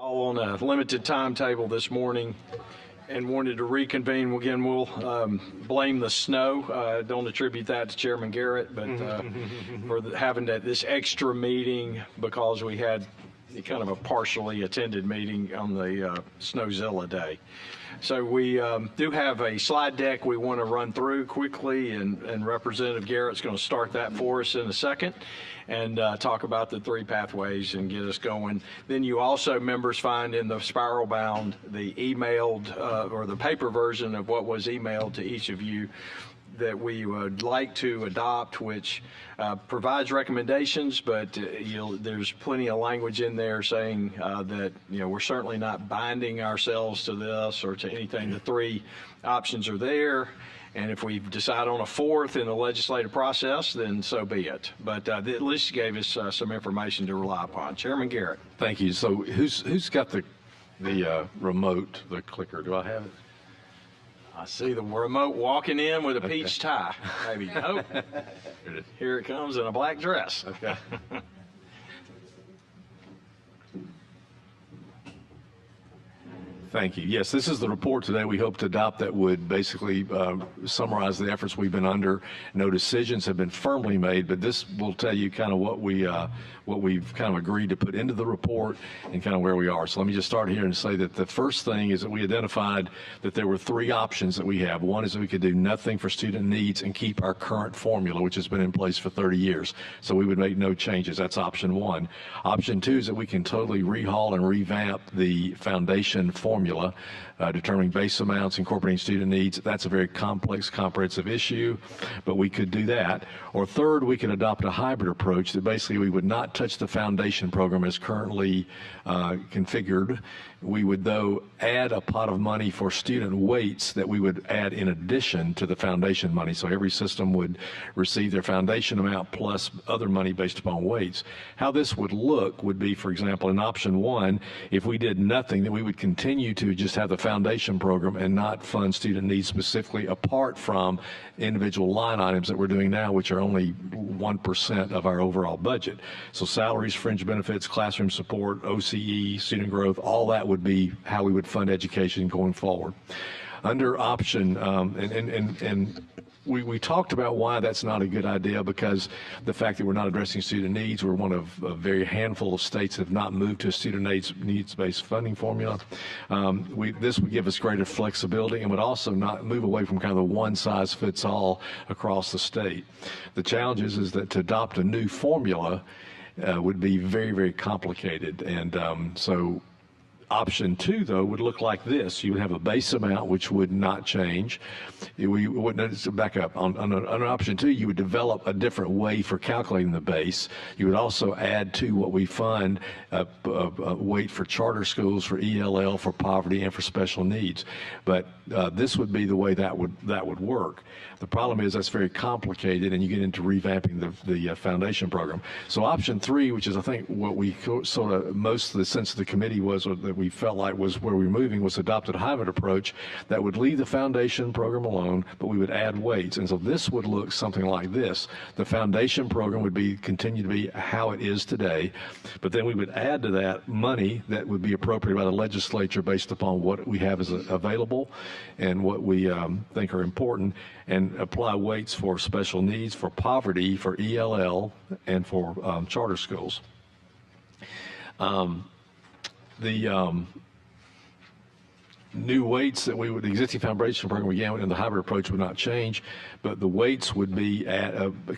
All on a limited timetable this morning and wanted to reconvene. Again, we'll blame the snow. Don't attribute that to Chairman Garrett, but for having this extra meeting because we had kind of a partially attended meeting on the Snowzilla day. So we do have a slide deck we want to run through quickly, and Representative Garrett's going to start that for us in a second and talk about the three pathways and get us going. Then you also, members, find in the spiral bound the emailed or the paper version of what was emailed to each of you that we would like to adopt, which provides recommendations, but there's plenty of language in there saying that we're certainly not binding ourselves to this or to anything. The three options are there, and if we decide on a fourth in the legislative process, then so be it. But at least gave us some information to rely upon. Chairman Garrett. Thank you. So who's got the remote, the clicker? Do I have it? I see the remote walking in with a peach tie. Maybe. Nope. Here it comes in a black dress. Okay. Thank you. Yes, this is the report today we hope to adopt that would basically summarize the efforts we've been under. No decisions have been firmly made, but this will tell you kind of what we've kind of agreed to put into the report and kind of where we are. So let me just start here and say that the first thing is that we identified that there were three options that we have. One is that we could do nothing for student needs and keep our current formula, which has been in place for 30 years. So we would make no changes. That's option one. Option two is that we can totally rehaul and revamp the foundation formula, determining base amounts, incorporating student needs. That's a very complex, comprehensive issue, but we could do that. Or third, we could adopt a hybrid approach that basically we would not touch the foundation program as currently configured. We would, though, add a pot of money for student weights that we would add in addition to the foundation money. So every system would receive their foundation amount plus other money based upon weights. How this would look would be, for example, in option one, if we did nothing, then we would continue to just have the foundation program and not fund student needs specifically apart from individual line items that we're doing now, which are only 1% of our overall budget. So salaries, fringe benefits, classroom support, OCE, student growth, all that would be how we would fund education going forward. Under option, we talked about why that's not a good idea, because the fact that we're not addressing student needs, we're one of a very handful of states that have not moved to a student needs-based funding formula. This would give us greater flexibility and would also not move away from kind of the one-size-fits-all across the state. The challenge is that to adopt a new formula would be very, very complicated, and so option two, though, would look like this. You would have a base amount which would not change. We wouldn't back up. On option two, you would develop a different way for calculating the base. You would also add to what we fund a weight for charter schools, for ELL, for poverty, and for special needs. But this would be the way that would work. The problem is that's very complicated, and you get into revamping the foundation program. So option three, which is I think what we sort of most of the sense of the committee was, or that we felt like was where we were moving, was adopted a hybrid approach that would leave the foundation program alone, but we would add weights. And so this would look something like this. The foundation program would continue to be how it is today, but then we would add to that money that would be appropriated by the legislature based upon what we have as available and what we think are important, and apply weights for special needs, for poverty, for ELL, and for charter schools. The new weights that the existing foundation program began with in the hybrid approach would not change, but the weights would be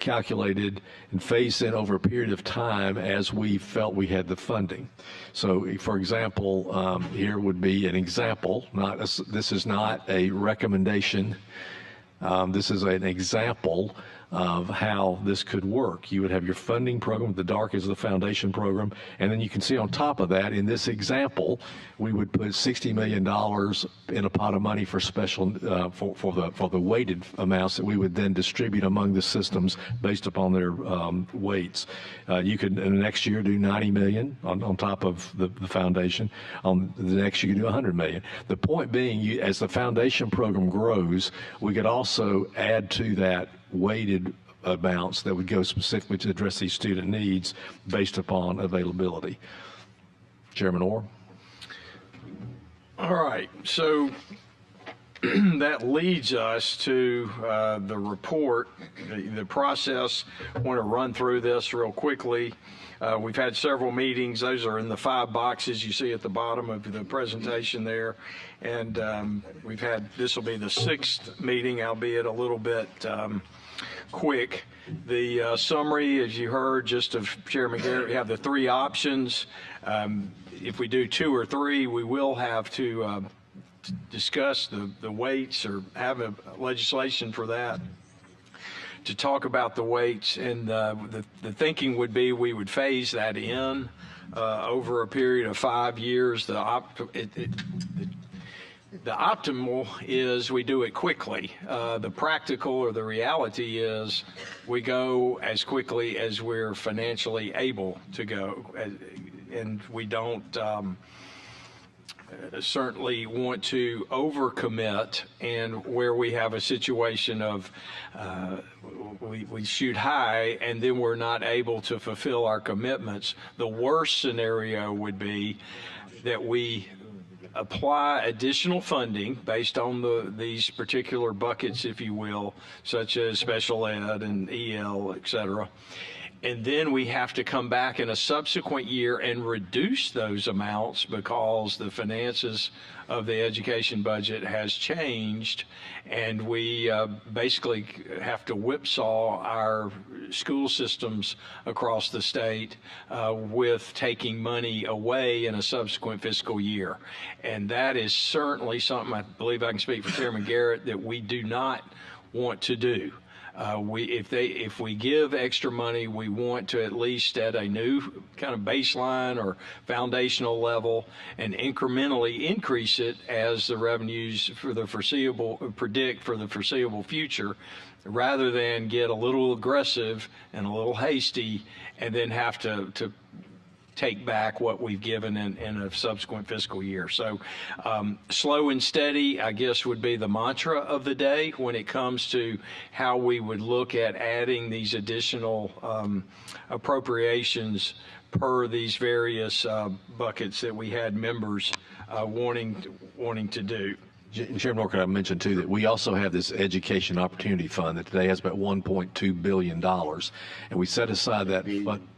calculated and phased in over a period of time as we felt we had the funding. So, for example, here would be an example. This is not a recommendation. This is an example of how this could work. You would have your funding program, the dark is the foundation program, and then you can see on top of that, in this example, we would put $60 million in a pot of money for special, for the weighted amounts that we would then distribute among the systems based upon their weights. You could, in the next year, do $90 million on top of the foundation. The next year, you could do $100 million. The point being, as the foundation program grows, we could also add to that weighted amounts that would go specifically to address these student needs based upon availability. Chairman Orr? All right, so that leads us to the report, the process. I want to run through this real quickly. We've had several meetings. Those are in the 5 boxes you see at the bottom of the presentation there. And this will be the 6th meeting, albeit a little bit quick. The summary, as you heard just of Chairman Garrett, we have the 3 options. If we do 2 or 3, we will have to discuss the weights or have a legislation for that to talk about the weights. And the thinking would be we would phase that in over a period of 5 years. The optimal is we do it quickly. The practical or the reality is we go as quickly as we're financially able to go, and we don't certainly want to overcommit, and where we have a situation of we shoot high and then we're not able to fulfill our commitments. The worst scenario would be that we apply additional funding based on these particular buckets, if you will, such as special ed and EL, et cetera. And then we have to come back in a subsequent year and reduce those amounts because the finances of the education budget has changed, and we basically have to whipsaw our school systems across the state with taking money away in a subsequent fiscal year. And that is certainly something, I believe I can speak for Chairman Garrett, that we do not want to do. If we give extra money, we want to at least at a new kind of baseline or foundational level and incrementally increase it as the revenues predict for the foreseeable future, rather than get a little aggressive and a little hasty and then have to take back what we've given in a subsequent fiscal year. So slow and steady, I guess, would be the mantra of the day when it comes to how we would look at adding these additional appropriations per these various buckets that we had members wanting to do. Chairman Norcott, I mentioned too that we also have this Education Opportunity Fund that today has about $1.2 billion, and we set aside that fund.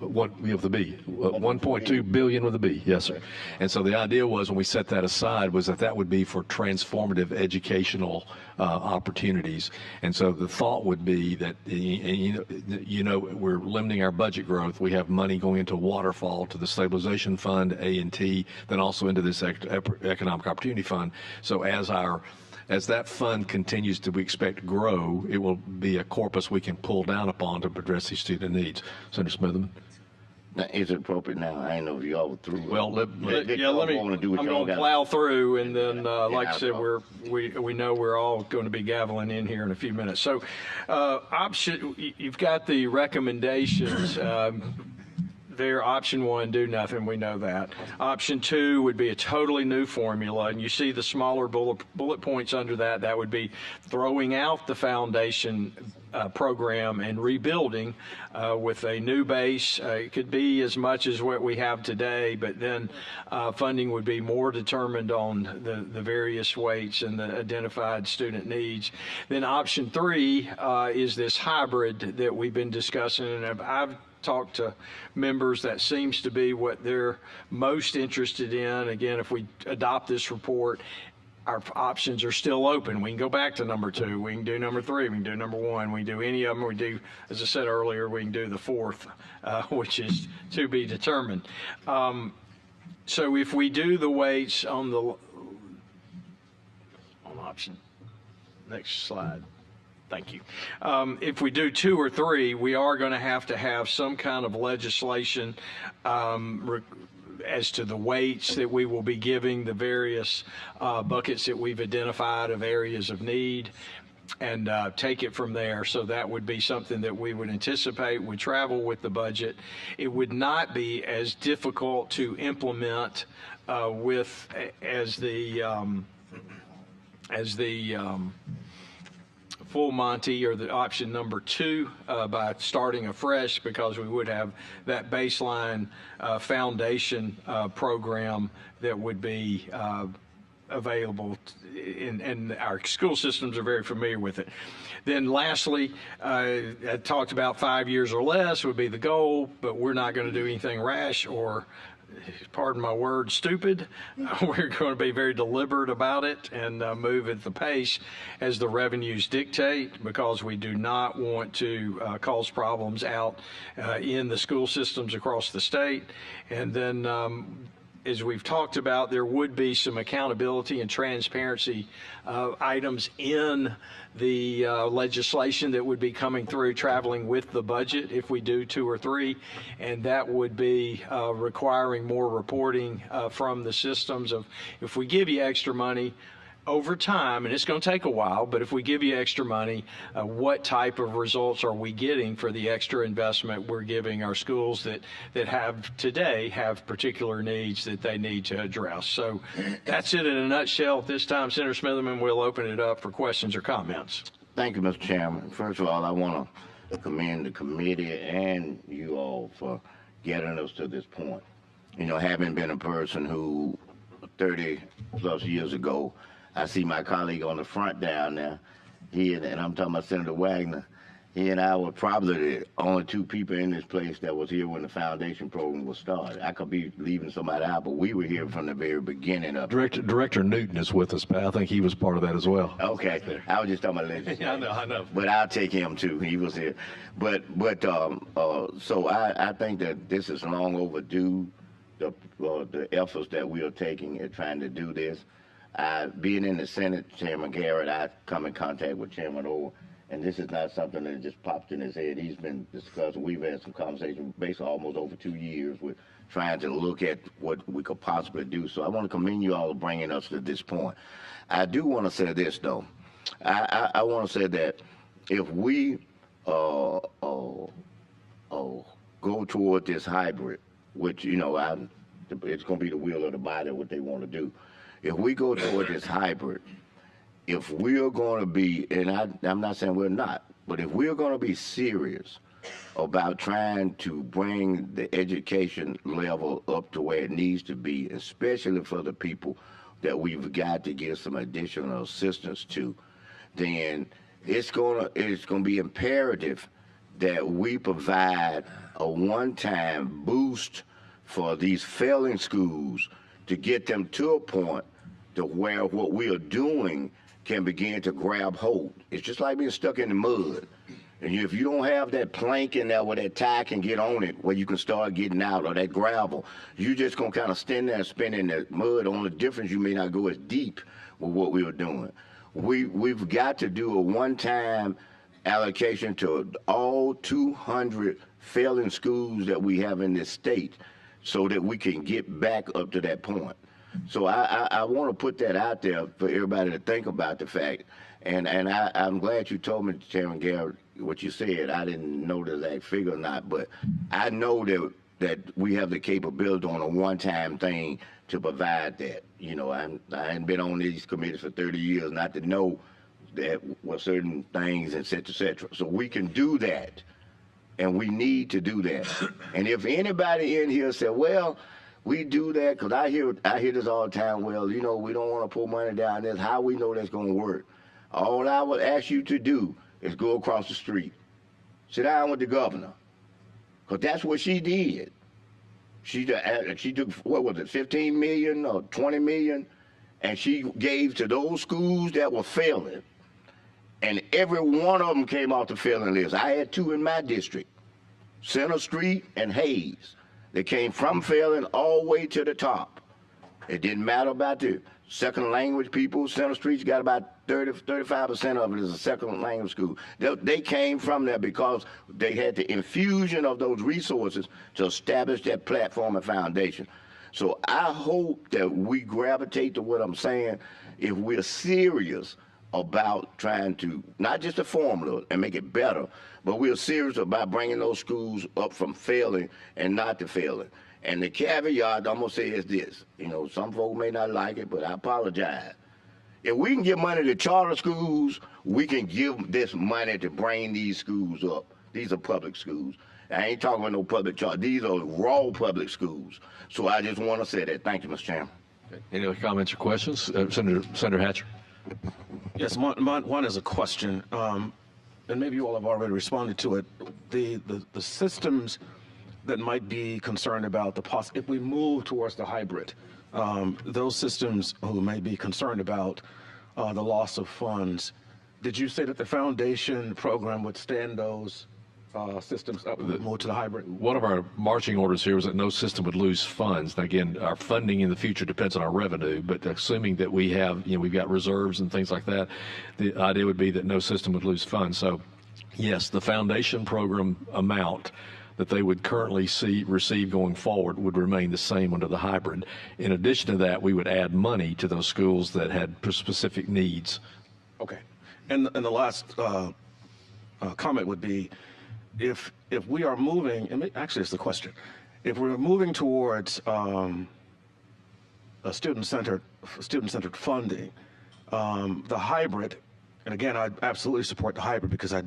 With the B, 1.2 billion with a B, yes, sir. And so the idea was, when we set that aside, was that would be for transformative educational opportunities. And so the thought would be that, we're limiting our budget growth. We have money going into waterfall to the stabilization fund, A&T, then also into this economic opportunity fund. So as that fund continues to, we expect, grow, it will be a corpus we can pull down upon to address these student needs. Senator Smitherman? Now, is it appropriate now? I ain't know if y'all were through. Well, I'm going to plow through, and then, like I said, we know we're all going to be gaveling in here in a few minutes. So, you've got the recommendations. There, option 1, do nothing, we know that. Option 2 would be a totally new formula, and you see the smaller bullet points under that. That would be throwing out the foundation program and rebuilding with a new base. It could be as much as what we have today, but then funding would be more determined on the various weights and the identified student needs. Then option 3 is this hybrid that we've been discussing, and I've talked to members, that seems to be what they're most interested in. Again, if we adopt this report, our options are still open. We can go back to number 2, we can do number 3, we can do number 1, we can do any of them. We do, as I said earlier, we can do the 4th, which is to be determined. So if we do the weights on option, next slide. Thank you. If we do 2 or 3, we are going to have some kind of legislation as to the weights that we will be giving the various buckets that we've identified of areas of need, and take it from there. So that would be something that we would anticipate would travel with the budget. It would not be as difficult to implement full Monty or the option number 2 by starting afresh, because we would have that baseline foundation program that would be available, and our school systems are very familiar with it. Then lastly, I talked about 5 years or less would be the goal, but we're not going to do anything rash or, pardon my word, stupid. We're going to be very deliberate about it and move at the pace as the revenues dictate, because we do not want to cause problems out in the school systems across the state. And then as we've talked about, there would be some accountability and transparency items in the legislation that would be coming through, traveling with the budget if we do 2 or 3, and that would be requiring more reporting from the systems of, if we give you extra money over time, and it's going to take a while, but if we give you extra money, what type of results are we getting for the extra investment we're giving our schools that have particular needs that they need to address? So that's it in a nutshell. At this time, Senator Smitherman, we'll open it up for questions or comments. Thank you, Mr. Chairman. First of all, I want to commend the committee and you all for getting us to this point. You know, having been a person who 30 plus years ago, I see my colleague on the front down there, and I'm talking about Senator Wagner. He and I were probably the only 2 people in this place that was here when the foundation program was started. I could be leaving somebody out, but we were here from the very beginning of it. Director Newton is with us, Pat. I think he was part of that as well. Okay, I was just talking about legislation. I know. But I'll take him too. He was here. So I think that this is long overdue, the efforts that we are taking in trying to do this. Being in the Senate, Chairman Garrett, I come in contact with Chairman Doyle, and this is not something that just popped in his head. He's been discussing. We've had some conversations basically almost over 2 years with trying to look at what we could possibly do. So I want to commend you all for bringing us to this point. I do want to say this, though. I want to say that if we go toward this hybrid, which, you know, it's going to be the will of the body what they want to do. If we go toward this hybrid, if we're going to be, and I'm not saying we're not, but if we're going to be serious about trying to bring the education level up to where it needs to be, especially for the people that we've got to give some additional assistance to, then it's going to be imperative that we provide a one-time boost for these failing schools to get them to a point to where what we are doing can begin to grab hold. It's just like being stuck in the mud. And if you don't have that plank in there where that tie can get on it, where you can start getting out, or that gravel, you just going to kind of stand there and spin in the mud. The only difference, you may not go as deep with what we are doing. We've got to do a one-time allocation to all 200 failing schools that we have in this state so that we can get back up to that point. So I want to put that out there for everybody to think about the fact. And I'm glad you told me, Chairman Garrett, what you said. I didn't know the exact figure or not, but I know that we have the capability on a one-time thing to provide that. You know, I hadn't been on these committees for 30 years not to know that what certain things, et cetera, et cetera. So we can do that, and we need to do that. And if anybody in here said, well, we do that, because I hear this all the time, well, you know, we don't want to pull money down. That's how we know that's going to work. All I would ask you to do is go across the street. Sit down with the governor, because that's what she did. She took, what was it, 15 million or 20 million, and she gave to those schools that were failing. And every one of them came off the failing list. I had 2 in my district, Center Street and Hayes. They came from failing all the way to the top. It didn't matter about the second language people. Center Street's got about 35% of it is a second language school. They came from there because they had the infusion of those resources to establish that platform and foundation. So I hope that we gravitate to what I'm saying. If we're serious about trying to, not just a formula and make it better, but we're serious about bringing those schools up from failing and not to failing. And the caveat I'm going to say is this. You know, some folks may not like it, but I apologize. If we can give money to charter schools we can give this money to bring these schools up. These are public schools. I ain't talking about no public charge. These are raw public schools. So I just want to say that. Thank you, Mr. Chairman. Any other comments or questions? Senator Hatcher. Yes, one is a question, and maybe you all have already responded to it. The systems that might be concerned about if we move towards the hybrid, those systems who may be concerned about the loss of funds. Did you say that the foundation program would stand those systems up and move to the hybrid? One of our marching orders here was that no system would lose funds. Now, again, our funding in the future depends on our revenue, but assuming that we have, we've got reserves and things like that, the idea would be that no system would lose funds. So, yes, the foundation program amount that they would currently receive going forward would remain the same under the hybrid. In addition to that, we would add money to those schools that had specific needs. Okay. And the last comment would be, if we are moving, and actually it's the question, if we're moving towards a student-centered funding, the hybrid, and again, I absolutely support the hybrid because I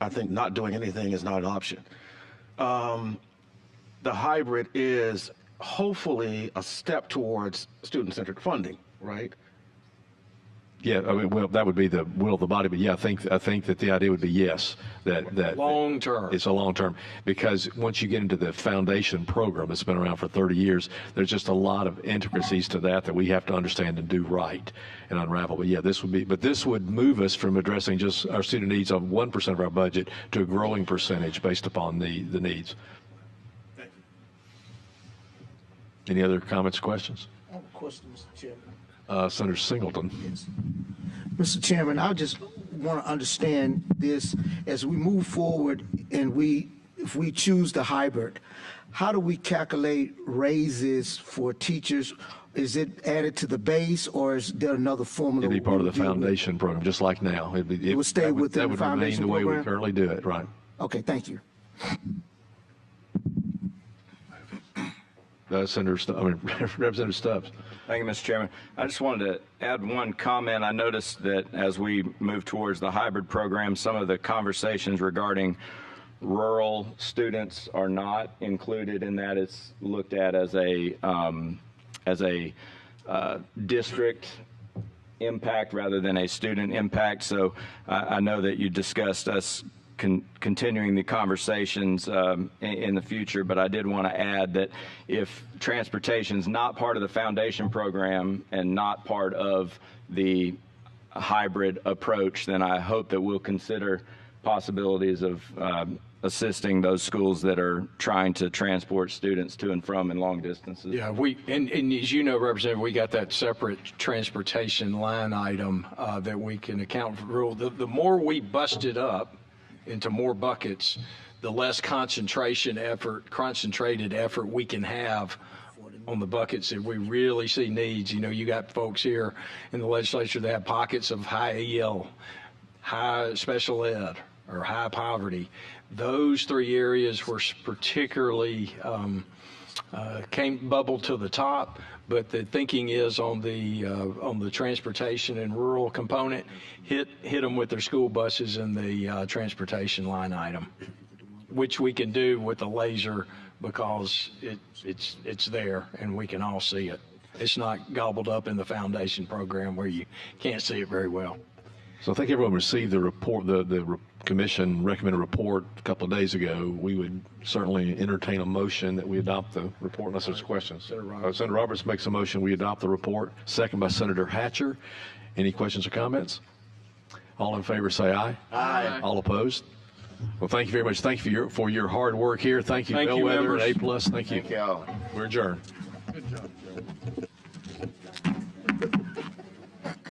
think not doing anything is not an option. The hybrid is hopefully a step towards student-centered funding, right? Yeah, I mean, well, that would be the will of the body, but yeah, I think that the idea would be yes, that Long term. It's a long term, because once you get into the foundation program, it's been around for 30 years. There's just a lot of intricacies to that we have to understand and do right and unravel. But yeah, this would move us from addressing just our student needs on 1% of our budget to a growing percentage based upon the needs. Thank you. Any other comments, questions? I have a question, Mr. Chairman. Senator Singleton. Yes. Mr. Chairman, I just want to understand this as we move forward and if we choose the hybrid, how do we calculate raises for teachers? Is it added to the base, or is there another formula? It'd be part of the foundation program, just like now. It would stay within the foundation program? That would remain the way we program? currently do it, right. Okay, thank you. Representative Stubbs. Thank you, Mr. Chairman. I just wanted to add one comment. I noticed that as we move towards the hybrid program, some of the conversations regarding rural students are not included in that. It's looked at as a district impact rather than a student impact. So I know that you discussed us continuing the conversations in the future, but I did want to add that if transportation is not part of the foundation program and not part of the hybrid approach, then I hope that we'll consider possibilities of assisting those schools that are trying to transport students to and from in long distances. Yeah, and as you know, Representative, we got that separate transportation line item that we can account for. The more we bust it up into more buckets, the less concentrated effort we can have on the buckets if we really see needs. You got folks here in the legislature that have pockets of high EL, high special ed, or high poverty. Those three areas were particularly bubbled to the top, but the thinking is on the transportation and rural component, hit them with their school buses and the transportation line item, which we can do with a laser because it's there and we can all see it. It's not gobbled up in the foundation program where you can't see it very well. So I think everyone received the report, the commission recommended report a couple of days ago. We would certainly entertain a motion that we adopt the report unless there's questions. Senator Roberts makes a motion we adopt the report, second by Senator Hatcher. Any questions or comments? All in favor say aye. Aye. All opposed? Well, thank you very much. Thank you for your hard work here. Thank you, Thank you, Bellwether and members. A+. Thank you. Thank y'all. We're adjourned. Good job, Joe.